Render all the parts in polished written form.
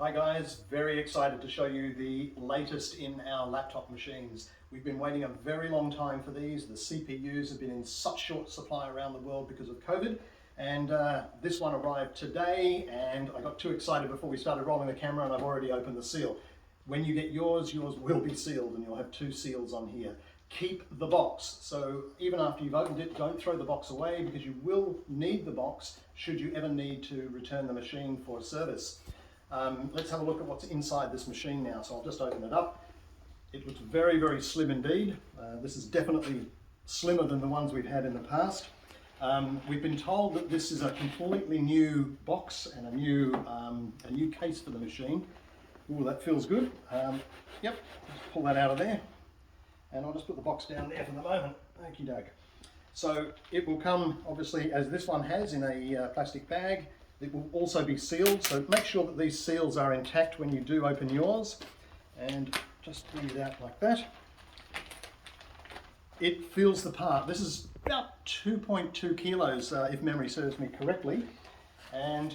Hi guys, very excited to show you the latest in our laptop machines. We've been waiting a very long time for these. The CPUs have been in such short supply around the world because of COVID, and this one arrived today, and I got too excited before we started rolling the camera and I've already opened the seal. When you get yours will be sealed, and you'll have two seals on here. Keep the box. So even after you've opened it, don't throw the box away, because you will need the box should you ever need to return the machine for service. Let's have a look at what's inside this machine now. So I'll just open it up. It looks very, very slim indeed. This is definitely slimmer than the ones we've had in the past. We've been told that this is a completely new box and a new case for the machine. Ooh, that feels good. Yep, just pull that out of there. And I'll just put the box down there for the moment. Okie doke. So it will come, obviously, as this one has, in a plastic bag. It will also be sealed, so make sure that these seals are intact when you do open yours. And just bring it out like that. It feels the part. This is about 2.2 kilos, if memory serves me correctly. And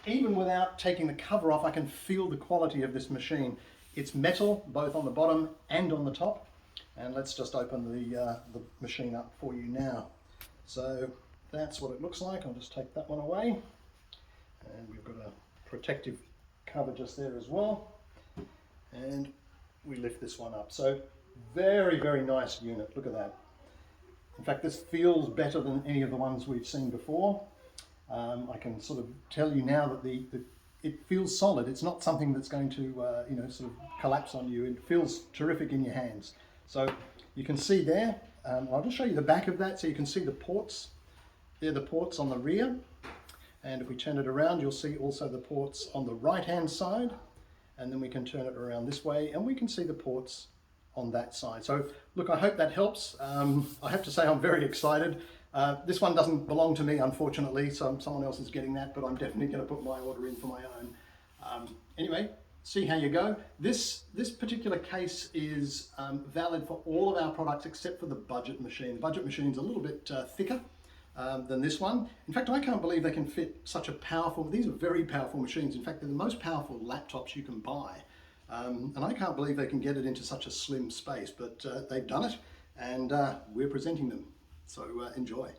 even without taking the cover off, I can feel the quality of this machine. It's metal, both on the bottom and on the top. And let's just open the machine up for you now. So that's what it looks like. I'll just take that one away. And we've got a protective cover just there as well. And we lift this one up. So very, very nice unit. Look at that. In fact, this feels better than any of the ones we've seen before. I can sort of tell you now that it feels solid. It's not something that's going to sort of collapse on you. It feels terrific in your hands. So you can see there. I'll just show you the back of that so you can see the ports. They're the ports on the rear. And if we turn it around, you'll see also the ports on the right-hand side. And then we can turn it around this way, and we can see the ports on that side. So look, I hope that helps. I have to say I'm very excited. This one doesn't belong to me, unfortunately, so someone else is getting that, but I'm definitely going to put my order in for my own. Anyway, see how you go. This particular case is valid for all of our products except for the budget machine. The budget machine's a little bit thicker than this one. In fact, I can't believe they can fit such a powerful, these are very powerful machines. In fact, they're the most powerful laptops you can buy. And I can't believe they can get it into such a slim space, but they've done it, and we're presenting them. So enjoy.